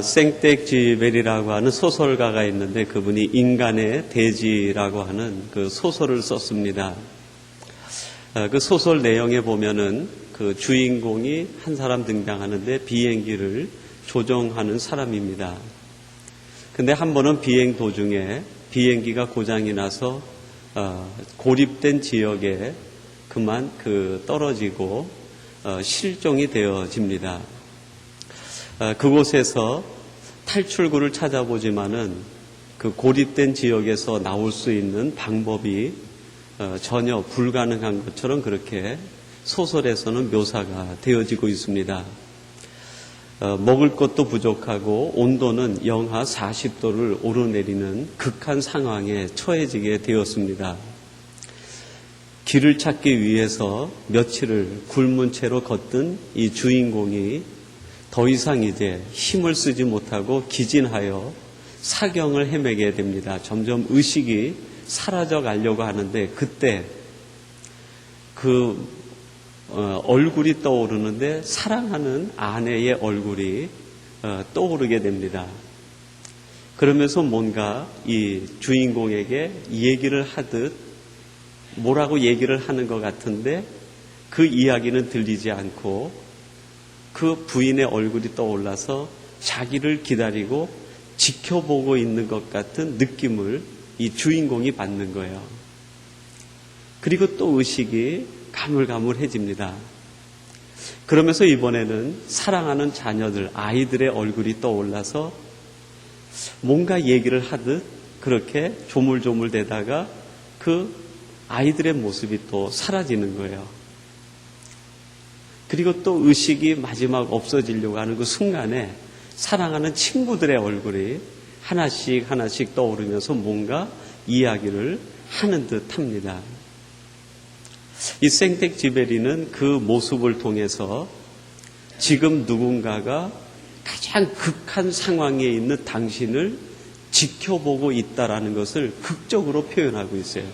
생텍쥐베리라고 하는 소설가가 있는데 그분이 인간의 대지라고 하는 그 소설을 썼습니다. 그 소설 내용에 보면은 그 주인공이 한 사람 등장하는데 비행기를 조종하는 사람입니다. 근데 한 번은 비행 도중에 비행기가 고장이 나서 고립된 지역에 그만 떨어지고 실종이 되어집니다. 그곳에서 탈출구를 찾아보지만은 그 고립된 지역에서 나올 수 있는 방법이 전혀 불가능한 것처럼 그렇게 소설에서는 묘사가 되어지고 있습니다. 먹을 것도 부족하고 온도는 영하 40도를 오르내리는 극한 상황에 처해지게 되었습니다. 길을 찾기 위해서 며칠을 굶은 채로 걷던 이 주인공이 더 이상 이제 힘을 쓰지 못하고 기진하여 사경을 헤매게 됩니다. 점점 의식이 사라져 가려고 하는데 그때 얼굴이 떠오르는데 사랑하는 아내의 얼굴이 떠오르게 됩니다. 그러면서 뭔가 이 주인공에게 얘기를 하듯 뭐라고 얘기를 하는 것 같은데 그 이야기는 들리지 않고 그 부인의 얼굴이 떠올라서 자기를 기다리고 지켜보고 있는 것 같은 느낌을 이 주인공이 받는 거예요. 그리고 또 의식이 가물가물해집니다. 그러면서 이번에는 사랑하는 자녀들, 아이들의 얼굴이 떠올라서 뭔가 얘기를 하듯 그렇게 조물조물대다가 그 아이들의 모습이 또 사라지는 거예요. 그리고 또 의식이 마지막 없어지려고 하는 그 순간에 사랑하는 친구들의 얼굴이 하나씩 떠오르면서 뭔가 이야기를 하는 듯 합니다. 이 생텍쥐베리는 그 모습을 통해서 지금 누군가가 가장 극한 상황에 있는 당신을 지켜보고 있다라는 것을 극적으로 표현하고 있어요.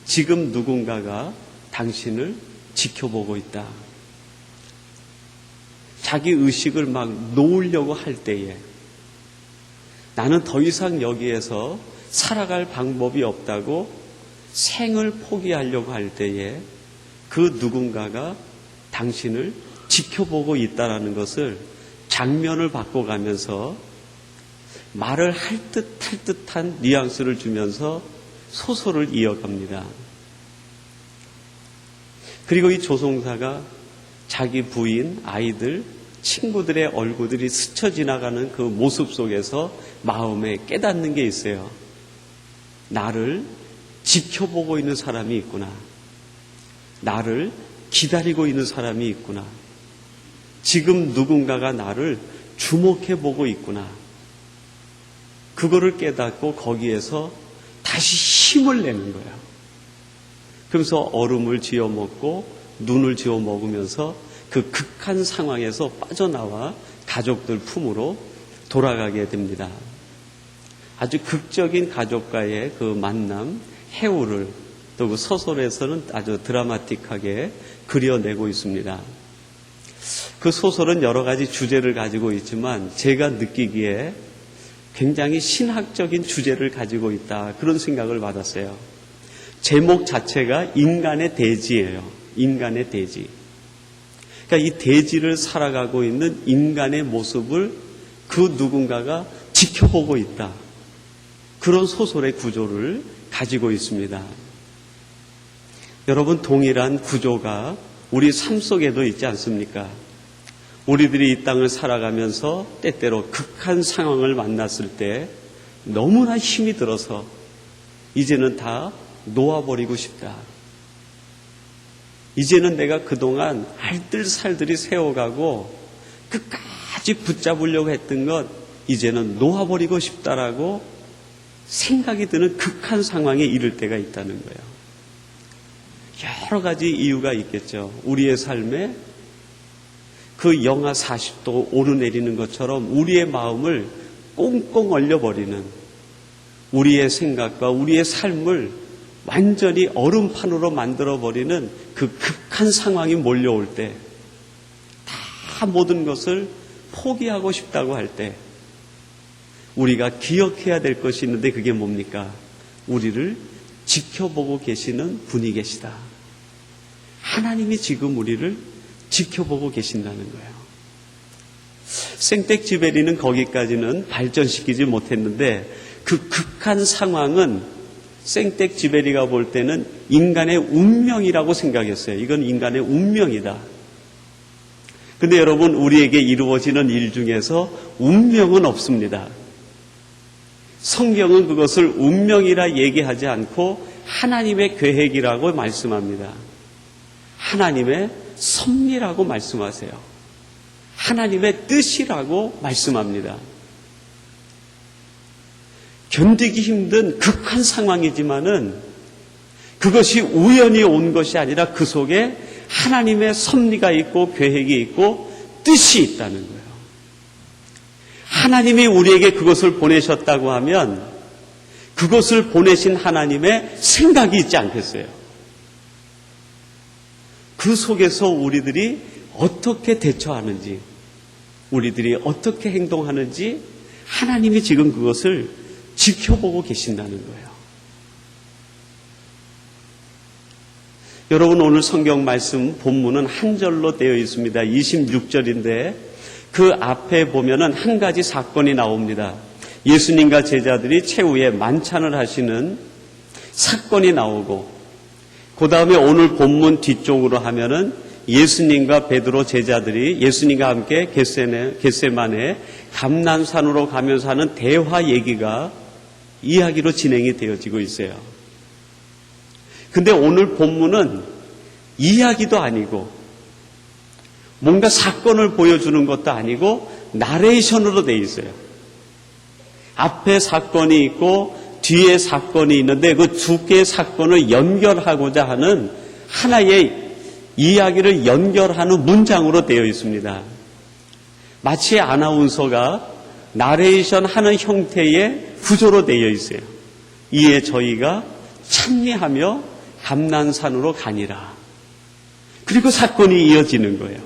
지금 누군가가 당신을 지켜보고 있다. 자기 의식을 막 놓으려고 할 때에 나는 더 이상 여기에서 살아갈 방법이 없다고 생을 포기하려고 할 때에 그 누군가가 당신을 지켜보고 있다는 것을 장면을 바꿔가면서 말을 할 듯한 뉘앙스를 주면서 소설을 이어갑니다. 그리고 이 조종사가 자기 부인, 아이들, 친구들의 얼굴들이 스쳐 지나가는 그 모습 속에서 마음에 깨닫는 게 있어요. 나를 지켜보고 있는 사람이 있구나. 나를 기다리고 있는 사람이 있구나. 지금 누군가가 나를 주목해보고 있구나. 그거를 깨닫고 거기에서 다시 힘을 내는 거예요. 그러면서 얼음을 쥐어 먹고 눈을 쥐어 먹으면서 그 극한 상황에서 빠져나와 가족들 품으로 돌아가게 됩니다. 아주 극적인 가족과의 그 만남, 해우를 또 그 소설에서는 아주 드라마틱하게 그려내고 있습니다. 그 소설은 여러 가지 주제를 가지고 있지만 제가 느끼기에 굉장히 신학적인 주제를 가지고 있다. 그런 생각을 받았어요. 제목 자체가 인간의 대지예요. 인간의 대지. 그러니까 이 대지를 살아가고 있는 인간의 모습을 그 누군가가 지켜보고 있다. 그런 소설의 구조를 가지고 있습니다. 여러분, 동일한 구조가 우리 삶 속에도 있지 않습니까? 우리들이 이 땅을 살아가면서 때때로 극한 상황을 만났을 때 너무나 힘이 들어서 이제는 다 놓아버리고 싶다. 이제는 내가 그동안 알뜰살뜰히 세워가고 끝까지 붙잡으려고 했던 것 이제는 놓아버리고 싶다라고 생각이 드는 극한 상황에 이를 때가 있다는 거예요. 여러 가지 이유가 있겠죠. 우리의 삶에 그 영하 40도 오르내리는 것처럼 우리의 마음을 꽁꽁 얼려버리는 우리의 생각과 우리의 삶을 완전히 얼음판으로 만들어버리는 그 극한 상황이 몰려올 때 다 모든 것을 포기하고 싶다고 할 때 우리가 기억해야 될 것이 있는데 그게 뭡니까? 우리를 지켜보고 계시는 분이 계시다. 하나님이 지금 우리를 지켜보고 계신다는 거예요. 생텍쥐베리는 거기까지는 발전시키지 못했는데 그 극한 상황은 생텍쥐베리가 볼 때는 인간의 운명이라고 생각했어요. 이건 인간의 운명이다. 근데 여러분, 우리에게 이루어지는 일 중에서 운명은 없습니다. 성경은 그것을 운명이라 얘기하지 않고 하나님의 계획이라고 말씀합니다. 하나님의 섭리라고 말씀하세요. 하나님의 뜻이라고 말씀합니다. 견디기 힘든 극한 상황이지만은 그것이 우연히 온 것이 아니라 그 속에 하나님의 섭리가 있고 계획이 있고 뜻이 있다는 거예요. 하나님이 우리에게 그것을 보내셨다고 하면 그것을 보내신 하나님의 생각이 있지 않겠어요? 그 속에서 우리들이 어떻게 대처하는지, 우리들이 어떻게 행동하는지 하나님이 지금 그것을 지켜보고 계신다는 거예요. 여러분, 오늘 성경 말씀 본문은 한 절로 되어 있습니다. 26절인데 그 앞에 보면은 한 가지 사건이 나옵니다. 예수님과 제자들이 최후에 만찬을 하시는 사건이 나오고, 그 다음에 오늘 본문 뒤쪽으로 하면은 예수님과 베드로 제자들이 예수님과 함께 겟세마네 감난산으로 가면서 하는 대화 얘기가 이야기로 진행이 되어지고 있어요. 근데 오늘 본문은 이야기도 아니고 뭔가 사건을 보여주는 것도 아니고 나레이션으로 되어 있어요. 앞에 사건이 있고 뒤에 사건이 있는데 그 두 개의 사건을 연결하고자 하는 하나의 이야기를 연결하는 문장으로 되어 있습니다. 마치 아나운서가 나레이션 하는 형태의 구조로 되어 있어요. 이에 저희가 찬미하며 감난산으로 가니라. 그리고 사건이 이어지는 거예요.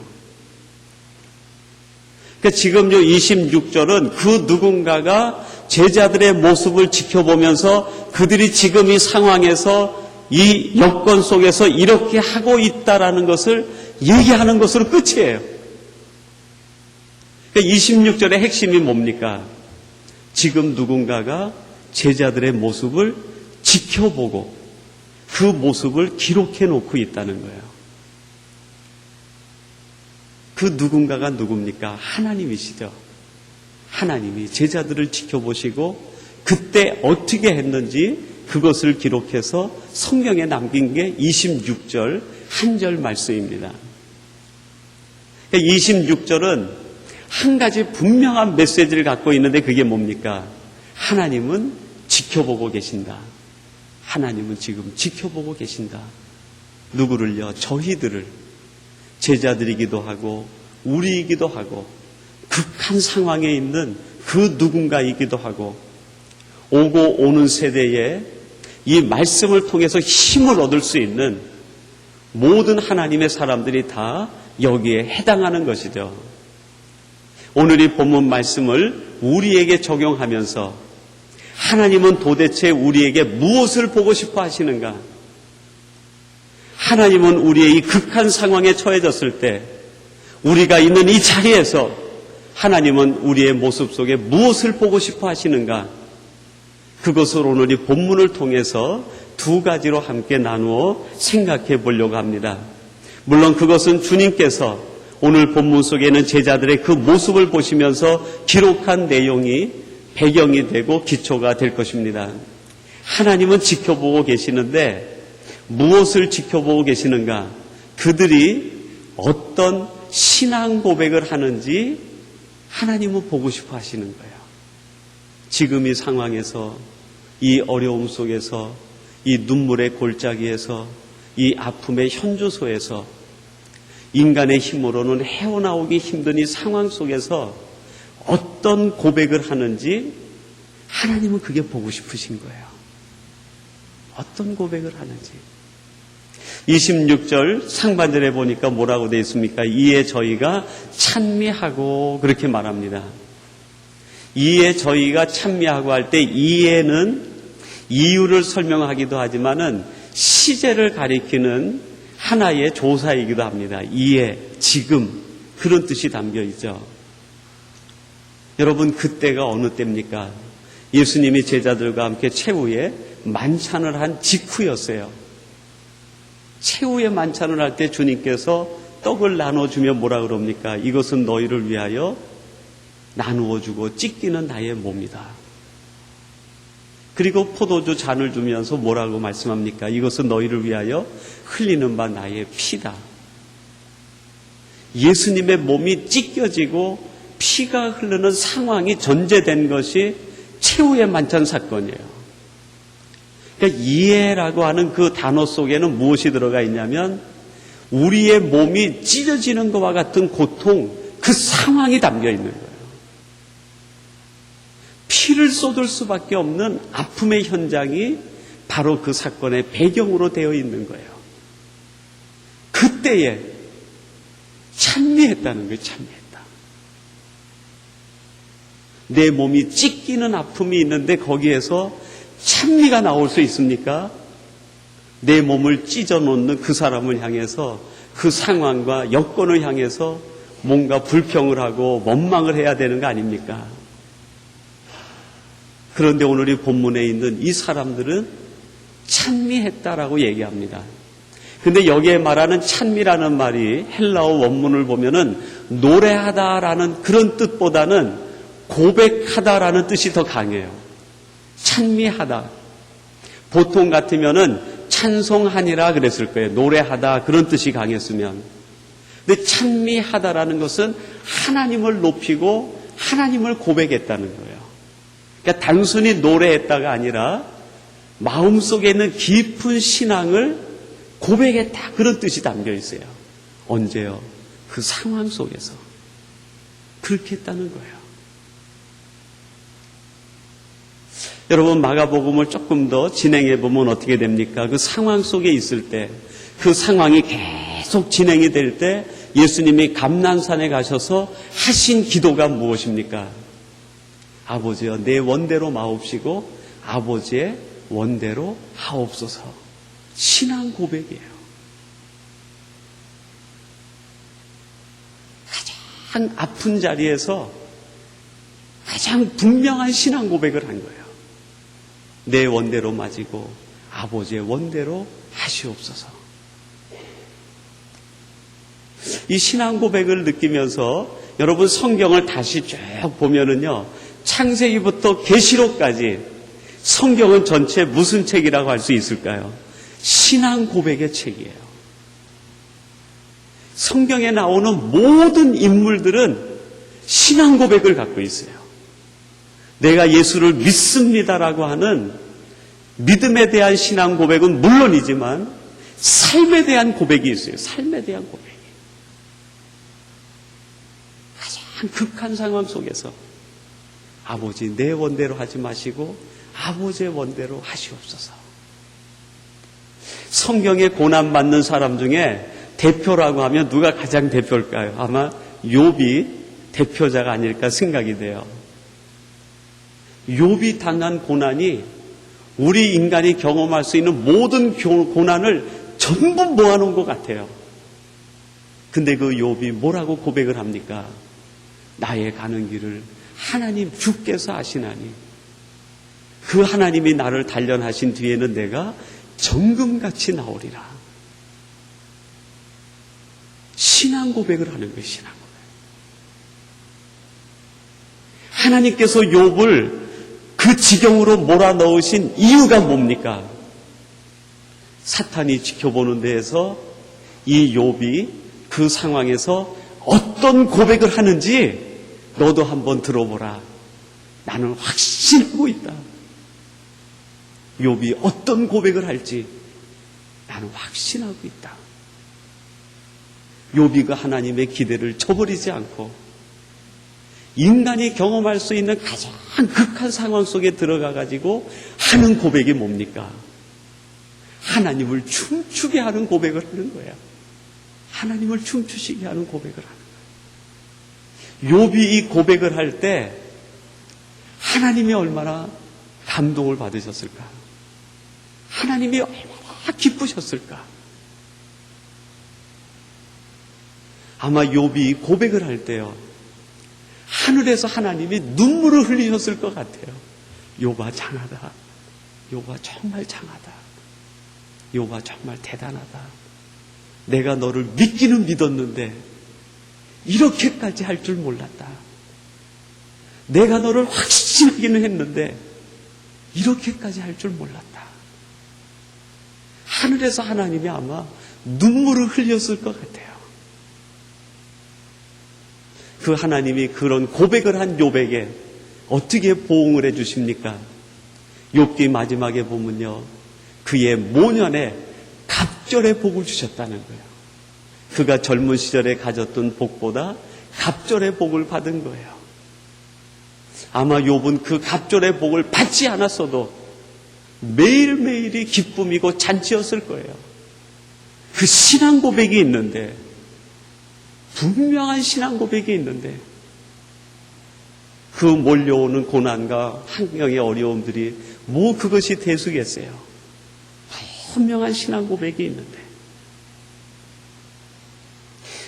그러니까 지금 26절은 그 누군가가 제자들의 모습을 지켜보면서 그들이 지금 이 상황에서 이 여건 속에서 이렇게 하고 있다라는 것을 얘기하는 것으로 끝이에요. 그러니까 26절의 핵심이 뭡니까? 지금 누군가가 제자들의 모습을 지켜보고 그 모습을 기록해 놓고 있다는 거예요. 그 누군가가 누굽니까? 하나님이시죠. 하나님이 제자들을 지켜보시고 그때 어떻게 했는지 그것을 기록해서 성경에 남긴 게 26절 한 절 말씀입니다. 26절은 한 가지 분명한 메시지를 갖고 있는데 그게 뭡니까? 하나님은 지켜보고 계신다. 하나님은 지금 지켜보고 계신다. 누구를요? 저희들을. 제자들이기도 하고 우리이기도 하고 극한 상황에 있는 그 누군가이기도 하고 오고 오는 세대에 이 말씀을 통해서 힘을 얻을 수 있는 모든 하나님의 사람들이 다 여기에 해당하는 것이죠. 오늘 이 본문 말씀을 우리에게 적용하면서 하나님은 도대체 우리에게 무엇을 보고 싶어 하시는가? 하나님은 우리의 이 극한 상황에 처해졌을 때 우리가 있는 이 자리에서 하나님은 우리의 모습 속에 무엇을 보고 싶어 하시는가? 그것을 오늘 이 본문을 통해서 두 가지로 함께 나누어 생각해 보려고 합니다. 물론 그것은 주님께서 오늘 본문 속에 있는 제자들의 그 모습을 보시면서 기록한 내용이 배경이 되고 기초가 될 것입니다. 하나님은 지켜보고 계시는데 무엇을 지켜보고 계시는가? 그들이 어떤 신앙 고백을 하는지 하나님은 보고 싶어 하시는 거예요. 지금 이 상황에서, 이 어려움 속에서, 이 눈물의 골짜기에서, 이 아픔의 현주소에서, 인간의 힘으로는 헤어나오기 힘든 이 상황 속에서 어떤 고백을 하는지 하나님은 그게 보고 싶으신 거예요. 어떤 고백을 하는지. 26절 상반절에 보니까 뭐라고 되어 있습니까? 이에 저희가 찬미하고 그렇게 말합니다. 이에 저희가 찬미하고 할 때 이에는 이유를 설명하기도 하지만은 시제를 가리키는 하나의 조사이기도 합니다. 이에, 지금 그런 뜻이 담겨 있죠. 여러분, 그때가 어느 때입니까? 예수님이 제자들과 함께 최후의 만찬을 한 직후였어요. 최후의 만찬을 할 때 주님께서 떡을 나눠주며 뭐라 그럽니까? 이것은 너희를 위하여 나누어주고 찢기는 나의 몸이다. 그리고 포도주 잔을 주면서 뭐라고 말씀합니까? 이것은 너희를 위하여 흘리는 바 나의 피다. 예수님의 몸이 찢겨지고 피가 흐르는 상황이 전제된 것이 최후의 만찬 사건이에요. 그러니까 이해라고 하는 그 단어 속에는 무엇이 들어가 있냐면 우리의 몸이 찢어지는 것과 같은 고통, 그 상황이 담겨 있는 거예요. 피를 쏟을 수밖에 없는 아픔의 현장이 바로 그 사건의 배경으로 되어 있는 거예요. 그때에 찬미했다는 거예요. 찬미했다. 내 몸이 찢기는 아픔이 있는데 거기에서 찬미가 나올 수 있습니까? 내 몸을 찢어놓는 그 사람을 향해서 그 상황과 여건을 향해서 뭔가 불평을 하고 원망을 해야 되는 거 아닙니까? 그런데 오늘 이 본문에 있는 이 사람들은 찬미했다라고 얘기합니다. 근데 여기에 말하는 찬미라는 말이 헬라어 원문을 보면은 노래하다라는 그런 뜻보다는 고백하다라는 뜻이 더 강해요. 찬미하다. 보통 같으면은 찬송하니라 그랬을 거예요. 노래하다 그런 뜻이 강했으면. 근데 찬미하다라는 것은 하나님을 높이고 하나님을 고백했다는 거예요. 그러니까 단순히 노래했다가 아니라 마음속에 있는 깊은 신앙을 고백했다 그런 뜻이 담겨 있어요. 언제요? 그 상황 속에서 그렇게 했다는 거예요. 여러분, 마가복음을 조금 더 진행해 보면 어떻게 됩니까? 그 상황 속에 있을 때, 그 상황이 계속 진행이 될 때 예수님이 감난산에 가셔서 하신 기도가 무엇입니까? 아버지여, 내 원대로 마옵시고 아버지의 원대로 하옵소서. 신앙 고백이에요. 가장 아픈 자리에서 가장 분명한 신앙 고백을 한 거예요. 내 원대로 맞이고 아버지의 원대로 하시옵소서. 이 신앙 고백을 느끼면서 여러분 성경을 다시 쭉 보면은요, 창세기부터 계시록까지 성경은 전체 무슨 책이라고 할 수 있을까요? 신앙 고백의 책이에요. 성경에 나오는 모든 인물들은 신앙 고백을 갖고 있어요. 내가 예수를 믿습니다라고 하는 믿음에 대한 신앙 고백은 물론이지만 삶에 대한 고백이 있어요. 삶에 대한 고백이. 가장 극한 상황 속에서 아버지 내 원대로 하지 마시고 아버지의 원대로 하시옵소서. 성경에 고난받는 사람 중에 대표라고 하면 누가 가장 대표일까요? 아마 욥이 대표자가 아닐까 생각이 돼요. 욥이 당한 고난이 우리 인간이 경험할 수 있는 모든 고난을 전부 모아놓은 것 같아요. 근데 그 욥이 뭐라고 고백을 합니까? 나의 가는 길을 하나님 주께서 아시나니 그 하나님이 나를 단련하신 뒤에는 내가 정금같이 나오리라. 신앙 고백을 하는 거예요. 신앙 고백. 하나님께서 욥을 그 지경으로 몰아넣으신 이유가 뭡니까? 사탄이 지켜보는 데에서 이 욥이 그 상황에서 어떤 고백을 하는지 너도 한번 들어보라. 나는 확신하고 있다. 욥이 어떤 고백을 할지 나는 확신하고 있다. 욥이 하나님의 기대를 저버리지 않고 인간이 경험할 수 있는 가장 극한 상황 속에 들어가 가지고 하는 고백이 뭡니까? 하나님을 춤추게 하는 고백을 하는 거야. 하나님을 춤추시게 하는 고백을 하는 거야. 욥이 이 고백을 할 때 하나님이 얼마나 감동을 받으셨을까? 하나님이 얼마나 기쁘셨을까? 아마 욥이 고백을 할 때요, 하늘에서 하나님이 눈물을 흘리셨을 것 같아요. 욥아 장하다. 욥아 정말 장하다. 욥아 정말 대단하다. 내가 너를 믿기는 믿었는데 이렇게까지 할 줄 몰랐다. 내가 너를 확신하기는 했는데 이렇게까지 할 줄 몰랐다. 하늘에서 하나님이 아마 눈물을 흘렸을 것 같아요. 그 하나님이 그런 고백을 한 욥에게 어떻게 보응을 해 주십니까? 욥기 마지막에 보면요, 그의 모년에 갑절의 복을 주셨다는 거예요. 그가 젊은 시절에 가졌던 복보다 갑절의 복을 받은 거예요. 아마 욥은 그 갑절의 복을 받지 않았어도 매일매일이 기쁨이고 잔치였을 거예요. 그 신앙 고백이 있는데, 분명한 신앙 고백이 있는데, 그 몰려오는 고난과 환경의 어려움들이 뭐 그것이 대수겠어요. 분명한 신앙 고백이 있는데.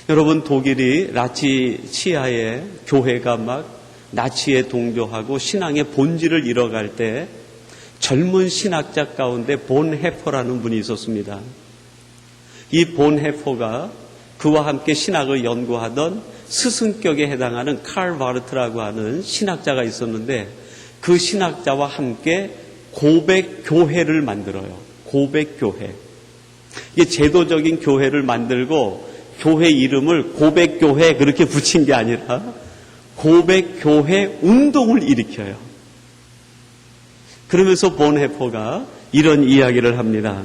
여러분, 독일이 나치 치하에 교회가 막 나치에 동조하고 신앙의 본질을 잃어갈 때 젊은 신학자 가운데 본 해퍼라는 분이 있었습니다. 이 본 해퍼가 그와 함께 신학을 연구하던 스승격에 해당하는 칼 바르트라고 하는 신학자가 있었는데, 그 신학자와 함께 고백교회를 만들어요. 고백교회. 이게 제도적인 교회를 만들고 교회 이름을 고백교회 그렇게 붙인 게 아니라 고백교회 운동을 일으켜요. 그러면서 본해퍼가 이런 이야기를 합니다.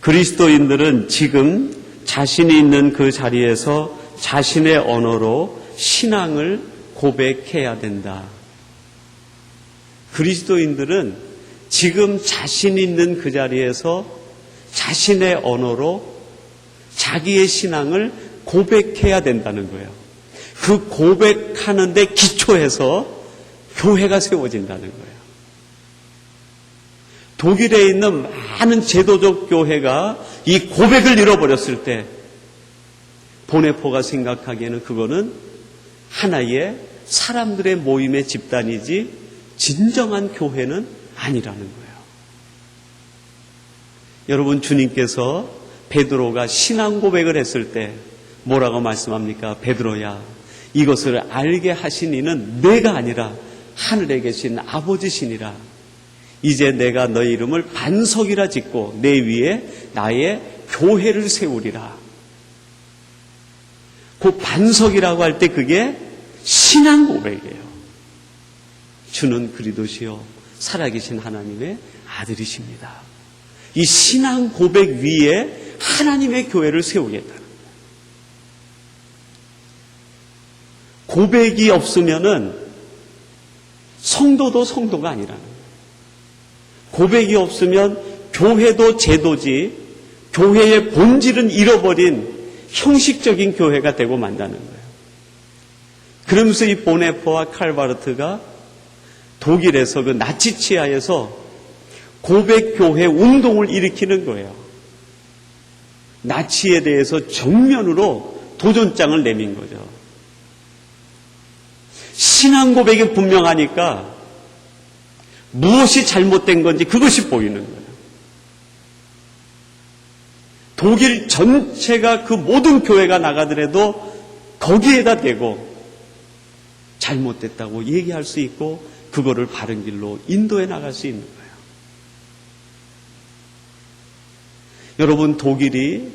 그리스도인들은 지금 자신이 있는 그 자리에서 자신의 언어로 신앙을 고백해야 된다. 그리스도인들은 지금 자신이 있는 그 자리에서 자신의 언어로 자기의 신앙을 고백해야 된다는 거예요. 그 고백하는 데 기초해서 교회가 세워진다는 거예요. 독일에 있는 많은 제도적 교회가 이 고백을 잃어버렸을 때 보네포가 생각하기에는 그거는 하나의 사람들의 모임의 집단이지 진정한 교회는 아니라는 거예요. 여러분, 주님께서 베드로가 신앙 고백을 했을 때 뭐라고 말씀합니까? 베드로야, 이것을 알게 하신 이는 내가 아니라 하늘에 계신 아버지시니라. 이제 내가 너의 이름을 반석이라 짓고 내 위에 나의 교회를 세우리라. 그 반석이라고 할 때 그게 신앙 고백이에요. 주는 그리스도시요 살아계신 하나님의 아들이십니다. 이 신앙 고백 위에 하나님의 교회를 세우겠다는 거예요. 고백이 없으면은 성도도 성도가 아니라는 거예요. 고백이 없으면 교회도 제도지 교회의 본질은 잃어버린 형식적인 교회가 되고 만다는 거예요. 그러면서 이 보네포와 칼바르트가 독일에서 그 나치 치하에서 고백교회 운동을 일으키는 거예요. 나치에 대해서 정면으로 도전장을 내민 거죠. 신앙 고백이 분명하니까 무엇이 잘못된 건지 그것이 보이는 거예요. 독일 전체가 그 모든 교회가 나가더라도 거기에다 대고 잘못됐다고 얘기할 수 있고 그거를 바른 길로 인도해 나갈 수 있는 거예요. 여러분, 독일이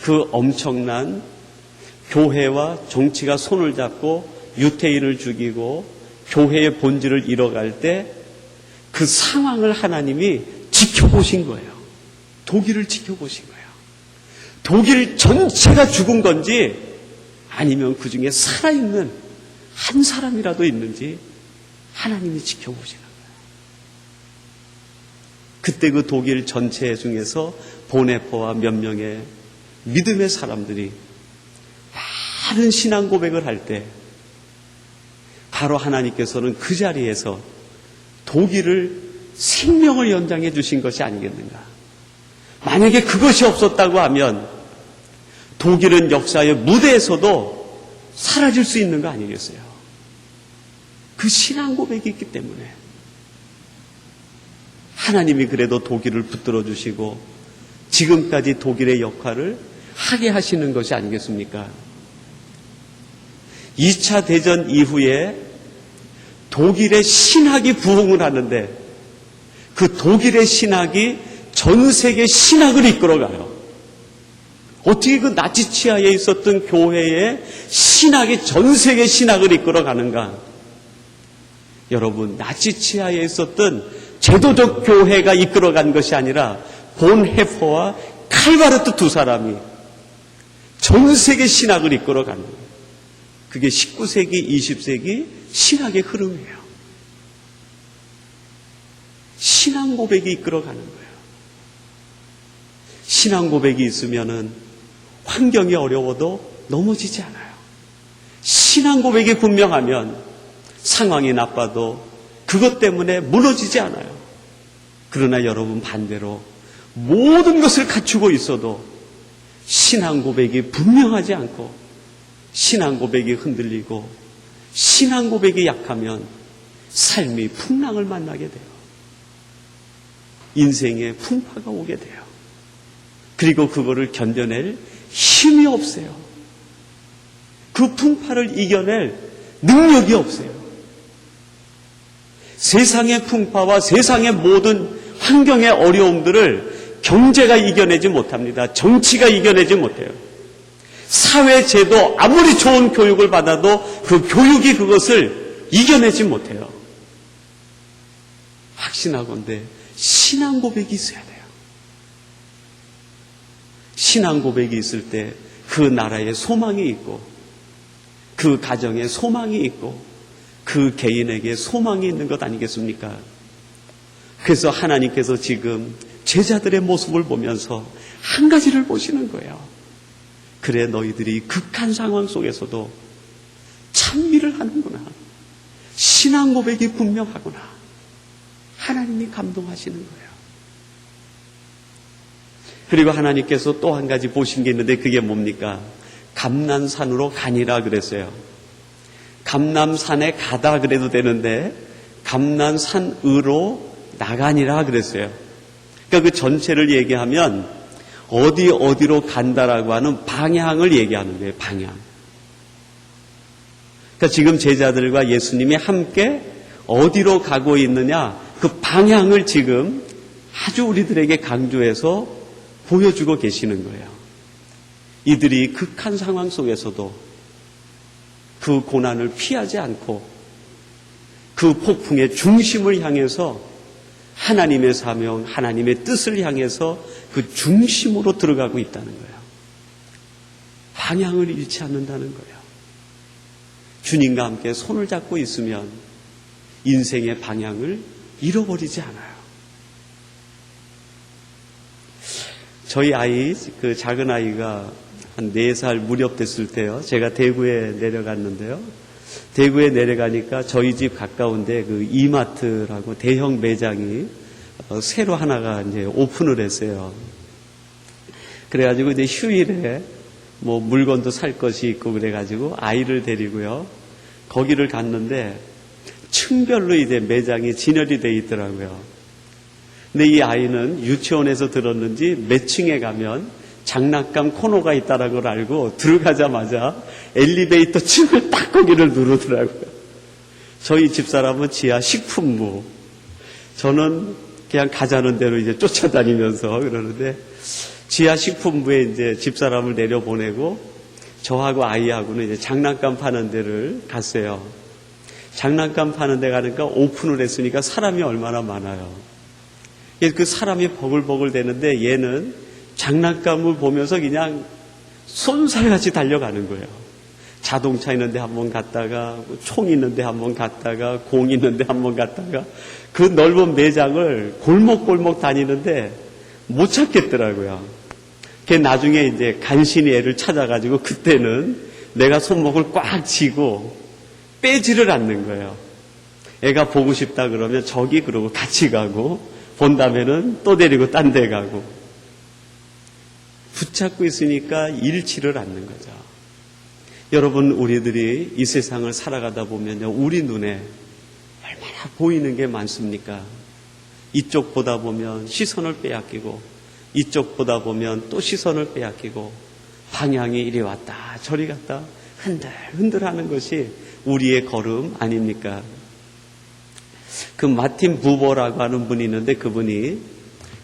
그 엄청난 교회와 정치가 손을 잡고 유태인을 죽이고 교회의 본질을 잃어갈 때 그 상황을 하나님이 지켜보신 거예요. 독일을 지켜보신 거예요. 독일 전체가 죽은 건지 아니면 그 중에 살아있는 한 사람이라도 있는지 하나님이 지켜보시는 거예요. 그때 그 독일 전체 중에서 보네포와 몇 명의 믿음의 사람들이 많은 신앙 고백을 할 때 바로 하나님께서는 그 자리에서 독일을 생명을 연장해 주신 것이 아니겠는가. 만약에 그것이 없었다고 하면 독일은 역사의 무대에서도 사라질 수 있는 거 아니겠어요? 그 신앙 고백이 있기 때문에 하나님이 그래도 독일을 붙들어 주시고 지금까지 독일의 역할을 하게 하시는 것이 아니겠습니까? 2차 대전 이후에 독일의 신학이 부흥을 하는데 그 독일의 신학이 전 세계 신학을 이끌어가요. 어떻게 그 나치 치하에 있었던 교회의 신학이 전 세계 신학을 이끌어가는가? 여러분, 나치 치하에 있었던 제도적 교회가 이끌어간 것이 아니라 본헤퍼와 칼바르트 두 사람이 전 세계 신학을 이끌어가는 거예요. 그게 19세기, 20세기 신학의 흐름이에요. 신앙 고백이 이끌어가는 거예요. 신앙 고백이 있으면은 환경이 어려워도 넘어지지 않아요. 신앙 고백이 분명하면 상황이 나빠도 그것 때문에 무너지지 않아요. 그러나 여러분 반대로 모든 것을 갖추고 있어도 신앙 고백이 분명하지 않고 신앙 고백이 흔들리고 신앙 고백이 약하면 삶이 풍랑을 만나게 돼요. 인생에 풍파가 오게 돼요. 그리고 그거를 견뎌낼 힘이 없어요. 그 풍파를 이겨낼 능력이 없어요. 세상의 풍파와 세상의 모든 환경의 어려움들을 경제가 이겨내지 못합니다. 정치가 이겨내지 못해요. 사회 제도 아무리 좋은 교육을 받아도 그 교육이 그것을 이겨내지 못해요. 확신하건대 신앙 고백이 있어야 돼요. 신앙 고백이 있을 때 그 나라에 소망이 있고 그 가정에 소망이 있고 그 개인에게 소망이 있는 것 아니겠습니까? 그래서 하나님께서 지금 제자들의 모습을 보면서 한 가지를 보시는 거예요. 그래, 너희들이 극한 상황 속에서도 찬미를 하는구나. 신앙 고백이 분명하구나. 하나님이 감동하시는 거예요. 그리고 하나님께서 또 한 가지 보신 게 있는데 그게 뭡니까? 감난산으로 가니라 그랬어요. 감난산에 가다 그래도 되는데 감난산으로 나가니라 그랬어요. 그러니까 그 전체를 얘기하면 어디로 간다라고 하는 방향을 얘기하는 거예요. 방향. 그러니까 지금 제자들과 예수님이 함께 어디로 가고 있느냐, 그 방향을 지금 아주 우리들에게 강조해서 보여주고 계시는 거예요. 이들이 극한 상황 속에서도 그 고난을 피하지 않고 그 폭풍의 중심을 향해서 하나님의 사명, 하나님의 뜻을 향해서 그 중심으로 들어가고 있다는 거예요. 방향을 잃지 않는다는 거예요. 주님과 함께 손을 잡고 있으면 인생의 방향을 잃어버리지 않아요. 저희 아이, 그 작은 아이가 한 4살 무렵 됐을 때요. 제가 대구에 내려갔는데요. 대구에 내려가니까 저희 집 가까운데 그 이마트라고 대형 매장이 새로 하나가 이제 오픈을 했어요. 그래가지고 이제 휴일에 뭐 물건도 살 것이 있고 그래가지고 아이를 데리고요. 거기를 갔는데 층별로 이제 매장이 진열이 돼 있더라고요. 근데 이 아이는 유치원에서 들었는지 몇 층에 가면 장난감 코너가 있다는 걸 알고 들어가자마자 엘리베이터 층을 딱 거기를 누르더라고요. 저희 집사람은 지하 식품부, 저는 그냥 가자는 대로 이제 쫓아다니면서 그러는데 지하 식품부에 이제 집사람을 내려보내고 저하고 아이하고는 이제 장난감 파는 데를 갔어요. 장난감 파는 데 가니까 오픈을 했으니까 사람이 얼마나 많아요. 그 사람이 버글버글 되는데 얘는 장난감을 보면서 그냥 쏜살같이 달려가는 거예요. 자동차 있는데 한번 갔다가 총 있는데 한번 갔다가 공 있는데 한번 갔다가 그 넓은 매장을 골목골목 다니는데 못 찾겠더라고요. 걔 나중에 이제 간신히 애를 찾아가지고 그때는 내가 손목을 꽉 쥐고 빼지를 않는 거예요. 애가 보고 싶다 그러면 저기 그러고 같이 가고 본다면은 또 데리고 딴 데 가고 붙잡고 있으니까 잃지를 않는 거죠. 여러분, 우리들이 이 세상을 살아가다 보면요, 우리 눈에 얼마나 보이는 게 많습니까? 이쪽 보다 보면 시선을 빼앗기고 이쪽 보다 보면 또 시선을 빼앗기고 방향이 이리 왔다 저리 갔다 흔들흔들 하는 것이 우리의 걸음 아닙니까? 그 마틴 부버라고 하는 분이 있는데 그분이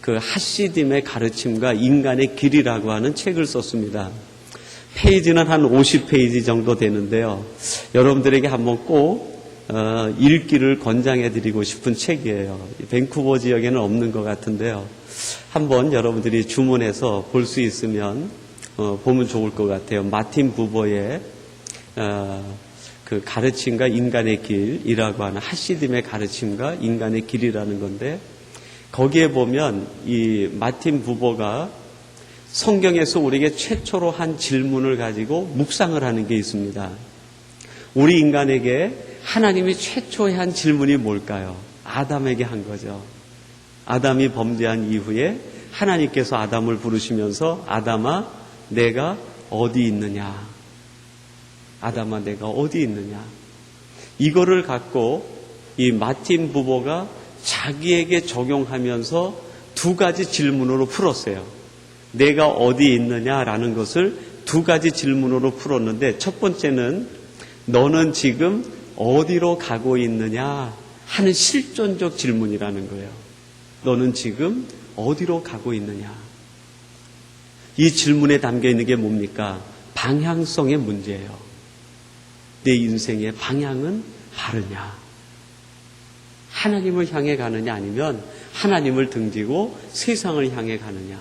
그 하시딤의 가르침과 인간의 길이라고 하는 책을 썼습니다. 페이지는 한 50페이지 정도 되는데요. 여러분들에게 한번 꼭 읽기를 권장해드리고 싶은 책이에요. 밴쿠버 지역에는 없는 것 같은데요. 한번 여러분들이 주문해서 볼 수 있으면 보면 좋을 것 같아요. 마틴 부버의 그 가르침과 인간의 길이라고 하는 하시딤의 가르침과 인간의 길이라는 건데 거기에 보면 이 마틴 부버가 성경에서 우리에게 최초로 한 질문을 가지고 묵상을 하는 게 있습니다. 우리 인간에게 하나님이 최초에 한 질문이 뭘까요? 아담에게 한 거죠. 아담이 범죄한 이후에 하나님께서 아담을 부르시면서 아담아 내가 어디 있느냐? 아담아 내가 어디 있느냐? 이거를 갖고 이 마틴 부버가 자기에게 적용하면서 두 가지 질문으로 풀었어요. 내가 어디 있느냐라는 것을 두 가지 질문으로 풀었는데 첫 번째는 너는 지금 어디로 가고 있느냐 하는 실존적 질문이라는 거예요. 너는 지금 어디로 가고 있느냐? 이 질문에 담겨 있는 게 뭡니까? 방향성의 문제예요. 내 인생의 방향은 바르냐? 하나님을 향해 가느냐 아니면 하나님을 등지고 세상을 향해 가느냐?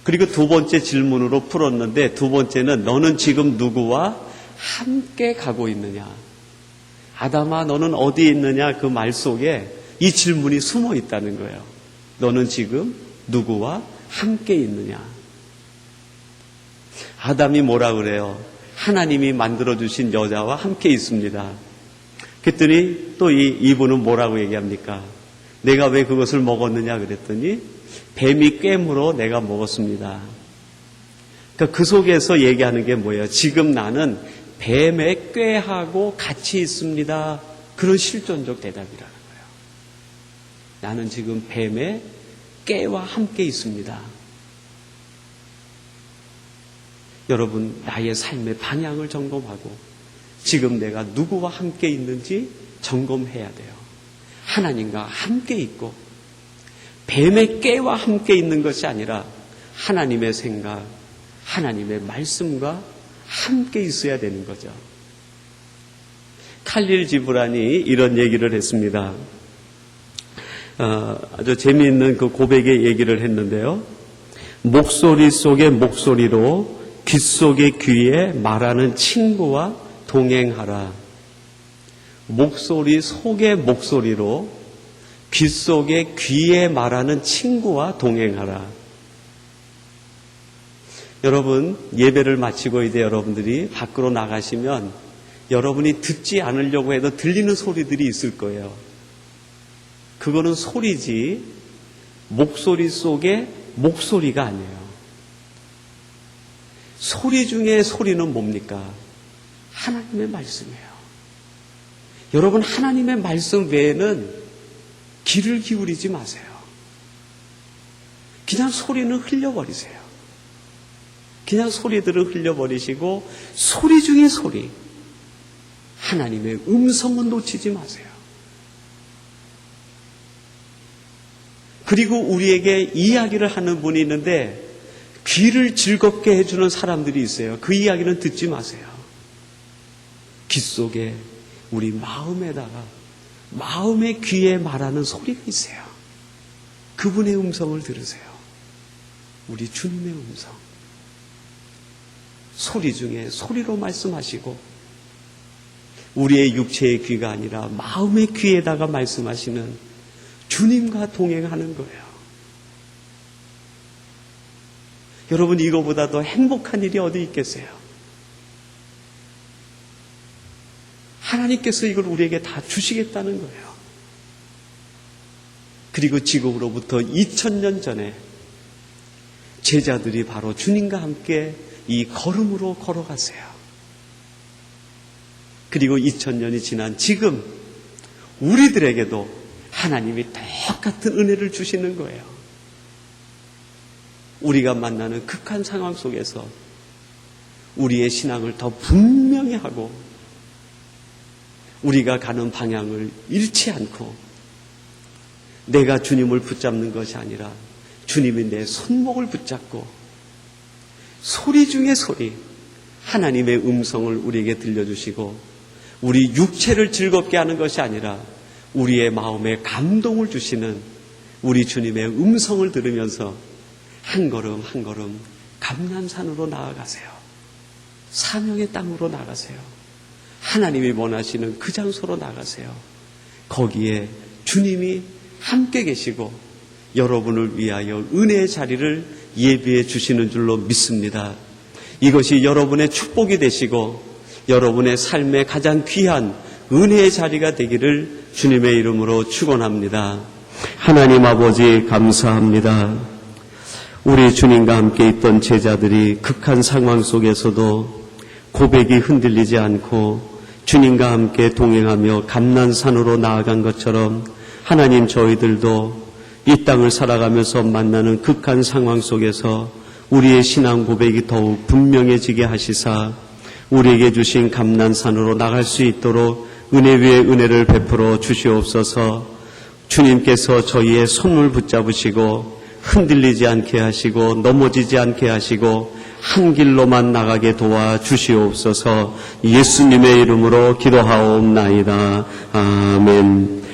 그리고 두 번째 질문으로 풀었는데 두 번째는 너는 지금 누구와 함께 가고 있느냐? 아담아 너는 어디에 있느냐? 그 말 속에 이 질문이 숨어 있다는 거예요. 너는 지금 누구와 함께 있느냐? 아담이 뭐라 그래요? 하나님이 만들어주신 여자와 함께 있습니다. 그랬더니 또 이분은 뭐라고 얘기합니까? 내가 왜 그것을 먹었느냐 그랬더니 뱀이 꿰물어 내가 먹었습니다. 그러니까 그 속에서 얘기하는 게 뭐예요? 지금 나는 뱀의 꾀하고 같이 있습니다. 그런 실존적 대답이라는 거예요. 나는 지금 뱀의 꾀와 함께 있습니다. 여러분, 나의 삶의 방향을 점검하고 지금 내가 누구와 함께 있는지 점검해야 돼요. 하나님과 함께 있고 뱀의 꾀와 함께 있는 것이 아니라 하나님의 생각, 하나님의 말씀과 함께 있어야 되는 거죠. 칼릴 지브란이 이런 얘기를 했습니다. 아주 재미있는 그 고백의 얘기를 했는데요. 목소리 속의 목소리로 귀 속의 귀에 말하는 친구와 동행하라. 목소리 속의 목소리로 귀 속의 귀에 말하는 친구와 동행하라. 여러분, 예배를 마치고 이제 여러분들이 밖으로 나가시면 여러분이 듣지 않으려고 해도 들리는 소리들이 있을 거예요. 그거는 소리지 목소리 속의 목소리가 아니에요. 소리 중에 소리는 뭡니까? 하나님의 말씀이에요. 여러분, 하나님의 말씀 외에는 귀를 기울이지 마세요. 그냥 소리는 흘려버리세요. 그냥 소리들을 흘려버리시고 소리 중에 소리, 하나님의 음성은 놓치지 마세요. 그리고 우리에게 이야기를 하는 분이 있는데 귀를 즐겁게 해주는 사람들이 있어요. 그 이야기는 듣지 마세요. 귀 속에 우리 마음에다가 마음의 귀에 말하는 소리가 있어요. 그분의 음성을 들으세요. 우리 주님의 음성. 소리 중에 소리로 말씀하시고 우리의 육체의 귀가 아니라 마음의 귀에다가 말씀하시는 주님과 동행하는 거예요. 여러분, 이거보다 더 행복한 일이 어디 있겠어요? 하나님께서 이걸 우리에게 다 주시겠다는 거예요. 그리고 지금으로부터 2000년 전에 제자들이 바로 주님과 함께 이 걸음으로 걸어갔어요. 그리고 2000년이 지난 지금 우리들에게도 하나님이 똑같은 은혜를 주시는 거예요. 우리가 만나는 극한 상황 속에서 우리의 신앙을 더 분명히 하고 우리가 가는 방향을 잃지 않고 내가 주님을 붙잡는 것이 아니라 주님이 내 손목을 붙잡고 소리 중에 소리, 하나님의 음성을 우리에게 들려주시고 우리 육체를 즐겁게 하는 것이 아니라 우리의 마음에 감동을 주시는 우리 주님의 음성을 들으면서 한 걸음 한 걸음 감난산으로 나아가세요. 사명의 땅으로 나가세요. 하나님이 원하시는 그 장소로 나가세요. 거기에 주님이 함께 계시고 여러분을 위하여 은혜의 자리를 예비해 주시는 줄로 믿습니다. 이것이 여러분의 축복이 되시고 여러분의 삶의 가장 귀한 은혜의 자리가 되기를 주님의 이름으로 축원합니다. 하나님 아버지 감사합니다. 우리 주님과 함께 있던 제자들이 극한 상황 속에서도 고백이 흔들리지 않고 주님과 함께 동행하며 감난산으로 나아간 것처럼 하나님, 저희들도 이 땅을 살아가면서 만나는 극한 상황 속에서 우리의 신앙 고백이 더욱 분명해지게 하시사 우리에게 주신 감난산으로 나갈 수 있도록 은혜 위에 은혜를 베풀어 주시옵소서. 주님께서 저희의 손을 붙잡으시고 흔들리지 않게 하시고 넘어지지 않게 하시고 한 길로만 나가게 도와 주시옵소서. 예수님의 이름으로 기도하옵나이다. 아멘.